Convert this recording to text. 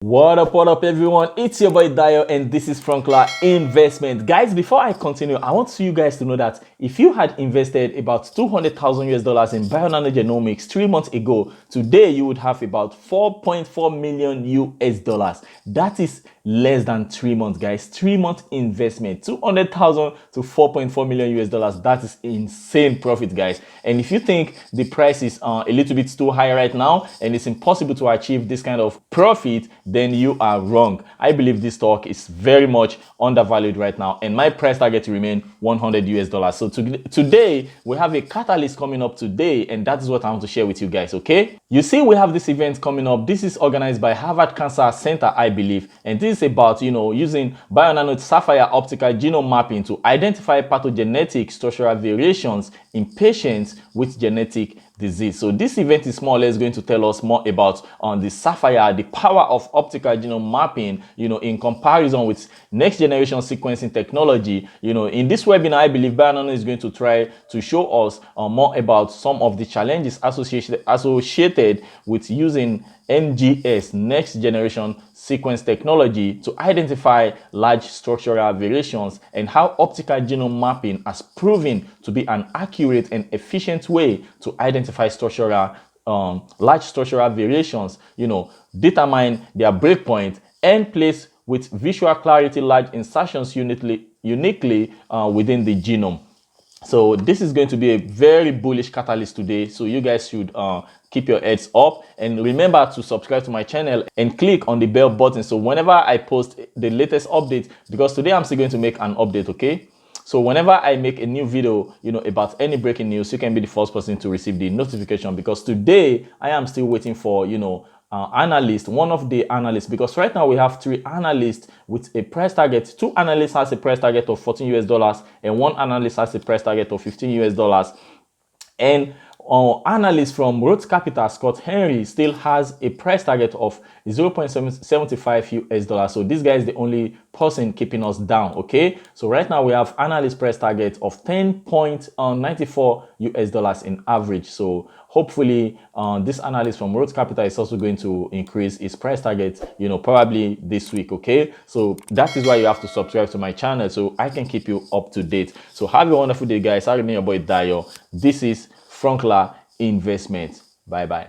What up everyone, it's your boy Dio and this is Frankla Investment. Guys, before I continue, I want you guys to know that if you had invested about 200,000 US dollars in Bionanogenomics 3 months ago, today you would have about 4.4 million US dollars. That is less than 3 months, guys. 3 month investment, 200,000 to 4.4 million US dollars. That is insane profit, guys. And if you think the price is a little bit too high right now and it's impossible to achieve this kind of profit, then you are wrong. I believe this stock is very much undervalued right now, and my price target to remain 100 US dollars. So today we have a catalyst coming up today, and that is what I want to share with you guys. Okay, you see, we have this event coming up. This is organized by Harvard Cancer Center, I believe, and this is about using BioNano Sapphire optical genome mapping to identify pathogenetic structural variations in patients with genetic disease. So this event is more or less going to tell us more about the Sapphire, the power of optical genome mapping, in comparison with next generation sequencing technology. In this webinar, I believe BioNano is going to try to show us more about some of the challenges associated with using NGS, next generation sequence technology, to identify large structural variations, and how optical genome mapping has proven to be an accurate and efficient way to identify structural large structural variations, determine their breakpoint, and place with visual clarity large insertions uniquely within the genome. So this is going to be a very bullish catalyst today, so you guys should keep your heads up, and remember to subscribe to my channel and click on the bell button, so whenever I post the latest update, because today I'm still going to make an update. Okay, so whenever I make a new video about any breaking news, you can be the first person to receive the notification, because today I am still waiting for analyst, one of the analysts, because right now we have 3 analysts with a price target. 2 analysts has a price target of 14 US dollars, and 1 analyst has a price target of 15 US dollars. And analyst from Rhodes Capital, Scott Henry, still has a price target of 0.75 US dollars. So this guy is the only person keeping us down. Okay, so right now we have analyst price target of 10.94 US dollars in average. So hopefully this analyst from Rhodes Capital is also going to increase his price target, probably this week. Okay, so that is why you have to subscribe to my channel so I can keep you up to date. So have a wonderful day, guys. I remain your boy Dio. This is Frankla Investment. Bye bye.